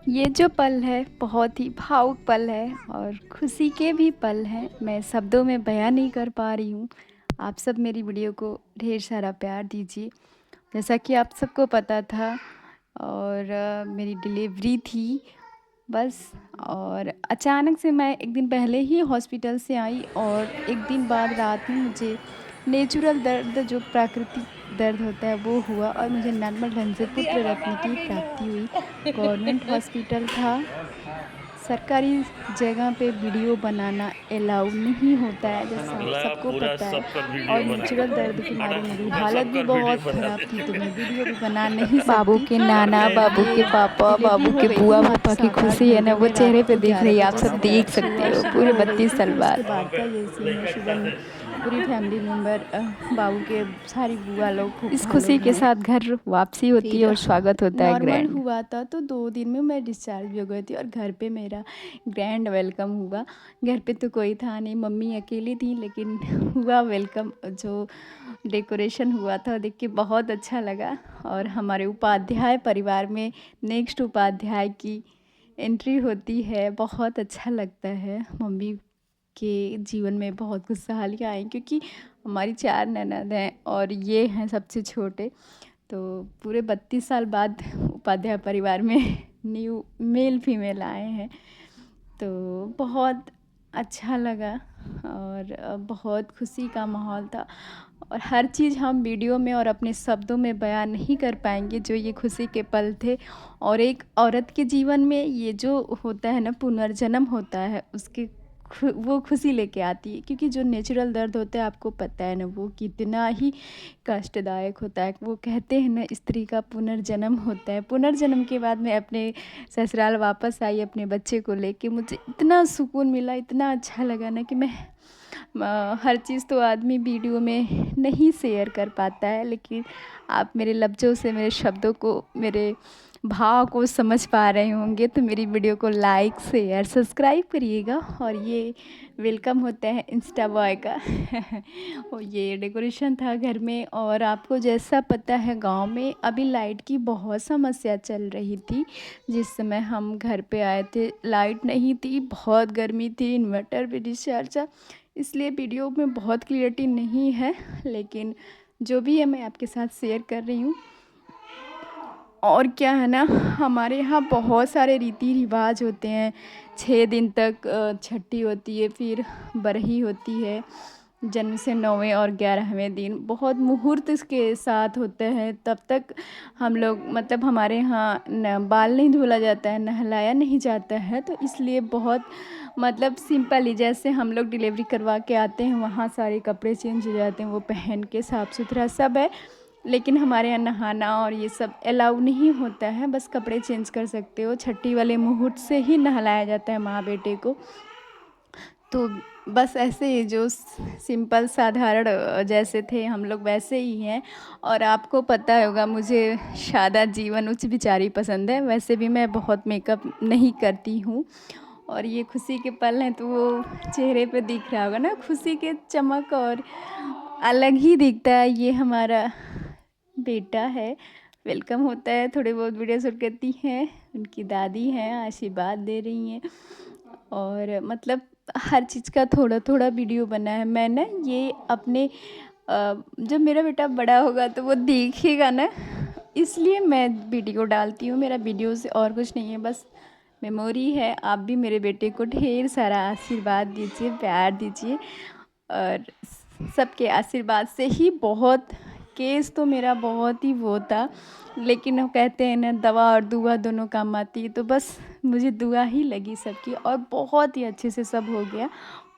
ये जो पल है बहुत ही भावुक पल है और खुशी के भी पल हैं। मैं शब्दों में बयां नहीं कर पा रही हूँ। आप सब मेरी वीडियो को ढेर सारा प्यार दीजिए। जैसा कि आप सबको पता था और मेरी डिलीवरी थी बस। और अचानक से मैं एक दिन पहले ही हॉस्पिटल से आई और एक दिन बाद रात में मुझे नेचुरल दर्द जो प्राकृतिक दर्द होता है वो हुआ और मुझे नॉर्मल ढंग से पुत्र रत्न की प्राप्ति हुई। गवर्नमेंट हॉस्पिटल था। सरकारी जगह पे वीडियो बनाना अलाउ नहीं होता है जैसा आप ला सबको पूरा पता है। सबकर और वीडियो बना नेचुरल दर्द के मारे मेरी हालत भी सबकर वीडियो बहुत बना ख़राब थी तो मैं दे। वीडियो भी बना नहीं बाबू सकती। के नाना, तो बाबू ये के पापा, डिलीवरी बाबू हो के गई थी बुआ मात्र फूफा की 7-8 खुशी है ना, घंटे वो में। चेहरे रात पे को दिख 11 रही है। आप बजे सब देख सकते हो शुरू पूरे हो गई 32 थी। साल फिर उसके बाद। बाद का ये सीन है, सुबह में पूरी फैमिली मेम्बर बाबू के सारी बुआ लोग इस फूफा खुशी लोग के हैं। साथ घर वापसी होती है फिर और स्वागत होता है नॉर्मल ग्रैंड। हुआ था तो 2 दिन में मैं डिस्चार्ज भी हो गई थी और घर पे मेरा ग्रैंड वेलकम हुआ। घर पे तो कोई था नहीं, मम्मी अकेली थी, लेकिन हुआ वेलकम। जो डेकोरेशन हुआ था देख के बहुत अच्छा लगा। और हमारे उपाध्याय परिवार में नेक्स्ट उपाध्याय की एंट्री होती है, बहुत अच्छा लगता है। मम्मी के जीवन में बहुत खुशहालियाँ आई क्योंकि हमारी 4 ननद हैं और ये हैं सबसे छोटे। तो पूरे 32 साल बाद उपाध्याय परिवार में न्यू मेल फीमेल आए हैं तो बहुत अच्छा लगा। और बहुत खुशी का माहौल था और हर चीज़ हम वीडियो में और अपने शब्दों में बयान नहीं कर पाएंगे जो ये खुशी के पल थे। और एक औरत के जीवन में ये जो होता है ना, पुनर्जन्म होता है, उसके वो खुशी लेके आती है क्योंकि जो नेचुरल दर्द होता है आपको पता है ना वो कितना ही कष्टदायक होता है। वो कहते हैं ना, स्त्री का पुनर्जन्म होता है। पुनर्जन्म के बाद मैं अपने ससुराल वापस आई अपने बच्चे को लेके। मुझे इतना सुकून मिला, इतना अच्छा लगा ना कि मैं हर चीज़ तो आदमी वीडियो में नहीं शेयर कर पाता है, लेकिन आप मेरे लफ्ज़ों से मेरे शब्दों को, मेरे भाव को समझ पा रहे होंगे। तो मेरी वीडियो को लाइक शेयर सब्सक्राइब करिएगा। और ये वेलकम होता है इंस्टा बॉय का और ये डेकोरेशन था घर में। और आपको जैसा पता है गांव में अभी लाइट की बहुत समस्या चल रही थी। जिस समय हम घर पे आए थे लाइट नहीं थी, बहुत गर्मी थी, इन्वर्टर भी डिस्चार्ज था, इसलिए वीडियो में बहुत क्लियरिटी नहीं है, लेकिन जो भी है मैं आपके साथ शेयर कर रही हूँ। और क्या है ना, हमारे यहाँ बहुत सारे रीति रिवाज होते हैं। 6 दिन तक छठी होती है, फिर बरही होती है, जन्म से 9वें और 11वें दिन बहुत मुहूर्त इसके साथ होते हैं। तब तक हम लोग मतलब हमारे यहाँ न बाल नहीं धुला जाता है, नहलाया नहीं जाता है। तो इसलिए बहुत मतलब सिंपल ही, जैसे हम लोग डिलीवरी करवा के आते हैं वहाँ सारे कपड़े चेंज हो जाते हैं, वो पहन के साफ़ सुथरा सब है। लेकिन हमारे यहाँ नहाना और ये सब अलाउ नहीं होता है, बस कपड़े चेंज कर सकते हो। छठी वाले मुहूर्त से ही नहलाया जाता है माँ बेटे को। तो बस ऐसे ही जो सिंपल साधारण जैसे थे हम लोग वैसे ही हैं। और आपको पता होगा मुझे सादा जीवन उच्च विचारी पसंद है, वैसे भी मैं बहुत मेकअप नहीं करती हूँ। और ये खुशी के पल हैं तो वो चेहरे पे दिख रहा होगा ना, खुशी के चमक और अलग ही दिखता है। ये हमारा बेटा है, वेलकम होता है। थोड़े बहुत वीडियो शूट करती हैं, उनकी दादी हैं आशीर्वाद दे रही हैं। और मतलब हर चीज़ का थोड़ा थोड़ा वीडियो बना है। मैं ना ये अपने जब मेरा बेटा बड़ा होगा तो वो देखेगा ना, इसलिए मैं वीडियो डालती हूँ। मेरा वीडियो से और कुछ नहीं है, बस मेमोरी है। आप भी मेरे बेटे को ढेर सारा आशीर्वाद दीजिए, प्यार दीजिए। और सबके आशीर्वाद से ही बहुत केस तो मेरा बहुत ही वो था, लेकिन वो कहते हैं ना दवा और दुआ दोनों काम आती है, तो बस मुझे दुआ ही लगी सबकी और बहुत ही अच्छे से सब हो गया।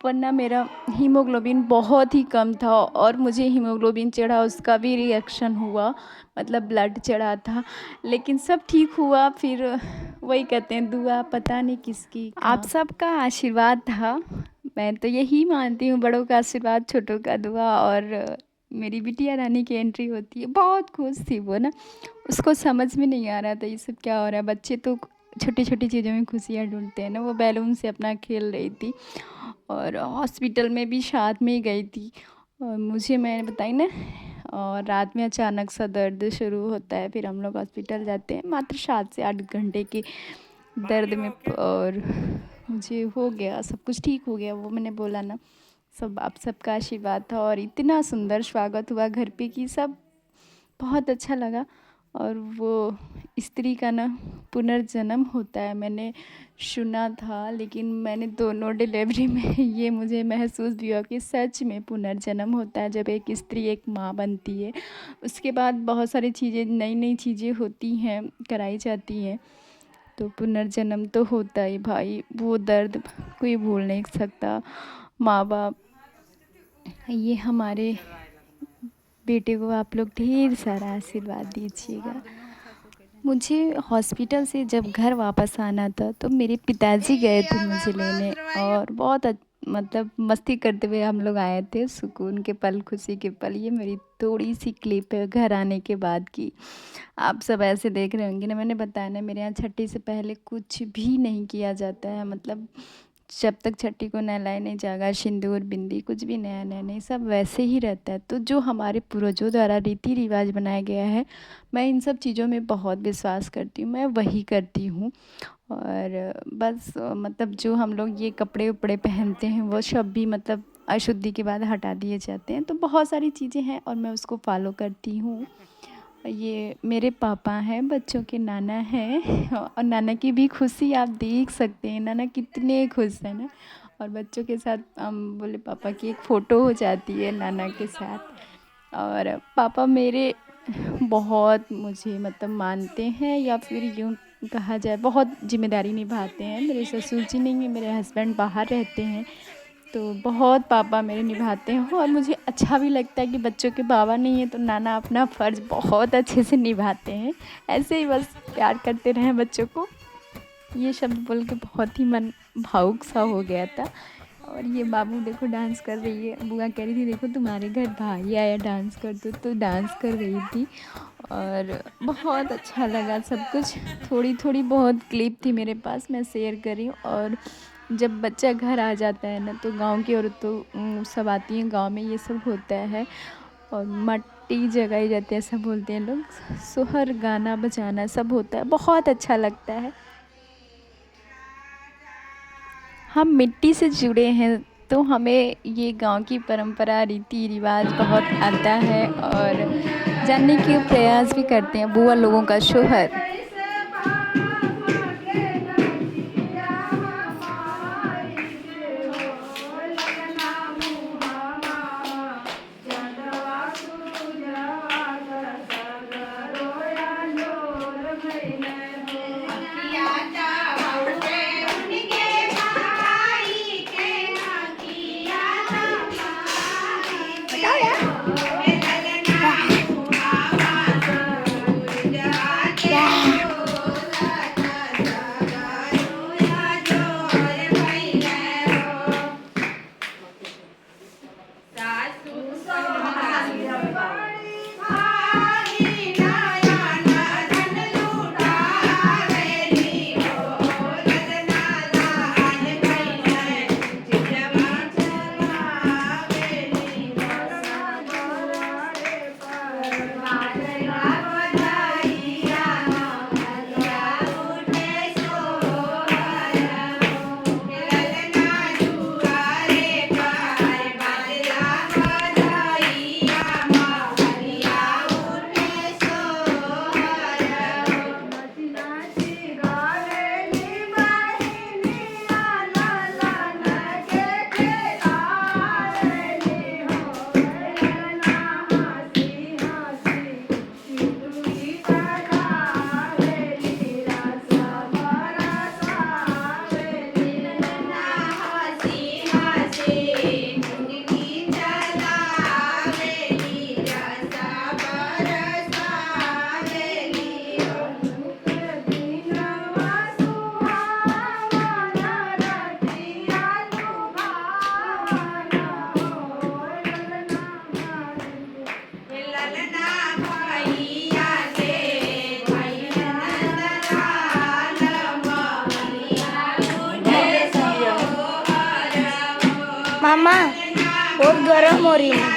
वरना मेरा हीमोग्लोबिन बहुत ही कम था और मुझे हीमोग्लोबिन चढ़ा, उसका भी रिएक्शन हुआ, मतलब ब्लड चढ़ा था, लेकिन सब ठीक हुआ। फिर वही कहते हैं दुआ पता नहीं किसकी आप सबका आशीर्वाद था। मैं तो यही मानती हूँ, बड़ों का आशीर्वाद छोटों का दुआ। और मेरी बिटिया रानी की एंट्री होती है, बहुत खुश थी वो ना, उसको समझ में नहीं आ रहा था ये सब क्या हो रहा है। बच्चे तो छोटी छोटी चीज़ों में खुशियाँ ढूंढते हैं ना, वो बैलून से अपना खेल रही थी। और हॉस्पिटल में भी साथ में ही गई थी। और मुझे मैंने बताई ना, और रात में अचानक सा दर्द शुरू होता है, फिर हम लोग हॉस्पिटल जाते हैं। मात्र 7 से 8 घंटे की दर्द में और मुझे हो गया, सब कुछ ठीक हो गया। वो मैंने बोला ना, सब आप सबका आशीर्वाद था और इतना सुंदर स्वागत हुआ घर पे कि सब बहुत अच्छा लगा। और वो स्त्री का ना पुनर्जन्म होता है, मैंने सुना था, लेकिन मैंने दोनों डिलीवरी में ये मुझे महसूस भी हुआ कि सच में पुनर्जन्म होता है। जब एक स्त्री एक माँ बनती है, उसके बाद बहुत सारी चीज़ें, नई नई चीज़ें होती हैं, कराई जाती हैं, तो पुनर्जन्म तो होता ही भाई। वो दर्द कोई भूल नहीं सकता। माँ बाप, ये हमारे बेटे को आप लोग ढेर सारा आशीर्वाद दीजिएगा। मुझे हॉस्पिटल से जब घर वापस आना था तो मेरे पिताजी गए थे मुझे लेने, और बहुत मतलब मस्ती करते हुए हम लोग आए थे। सुकून के पल, खुशी के पल। ये मेरी थोड़ी सी क्लिप है घर आने के बाद की। आप सब ऐसे देख रहे होंगे ना, मैंने बताया ना, मेरे यहाँ छठी से पहले कुछ भी नहीं किया जाता है। मतलब जब तक छठी को नहलाए नहीं जाएगा, सिंदूर बिंदी कुछ भी नया नया नहीं, सब वैसे ही रहता है। तो जो हमारे पूर्वजों द्वारा रीति रिवाज बनाया गया है, मैं इन सब चीज़ों में बहुत विश्वास करती हूँ, मैं वही करती हूँ। और बस मतलब जो हम लोग ये कपड़े उपड़े पहनते हैं वो सब भी मतलब अशुद्धि के बाद हटा दिए जाते हैं। तो बहुत सारी चीज़ें हैं और मैं उसको फॉलो करती हूँ। ये मेरे पापा हैं, बच्चों के नाना हैं और नाना की भी खुशी आप देख सकते हैं, नाना कितने खुश हैं ना। और बच्चों के साथ हम बोले पापा की एक फ़ोटो हो जाती है नाना के साथ। और पापा मेरे बहुत मुझे मतलब मानते हैं, या फिर यूँ कहा जाए बहुत जिम्मेदारी निभाते हैं। मेरे ससुर जी नहीं हैं, मेरे हस्बैंड बाहर रहते हैं, तो बहुत पापा मेरे निभाते हैं। और मुझे अच्छा भी लगता है कि बच्चों के बाबा नहीं है तो नाना अपना फ़र्ज़ बहुत अच्छे से निभाते हैं। ऐसे ही बस प्यार करते रहें बच्चों को। ये शब्द बोल के बहुत ही मन भावुक सा हो गया था। और ये बाबू देखो डांस कर रही है, बुआ कह रही थी देखो तुम्हारे घर भाई आया डांस कर दो, तो डांस कर रही थी। और बहुत अच्छा लगा सब कुछ। थोड़ी थोड़ी बहुत क्लिप थी मेरे पास, मैं शेयर करी। और जब बच्चा घर आ जाता है ना, तो गांव की औरतें सब आती हैं, गांव में ये सब होता है और मट्टी जगाई जाती है, सब बोलते हैं लोग, सोहर गाना बजाना सब होता है, बहुत अच्छा लगता है। हम मिट्टी से जुड़े हैं तो हमें ये गांव की परंपरा रीति रिवाज बहुत आता है और जानने के प्रयास भी करते हैं। बुआ लोगों का शोहर। मामा बहुत गर्म हो रही है।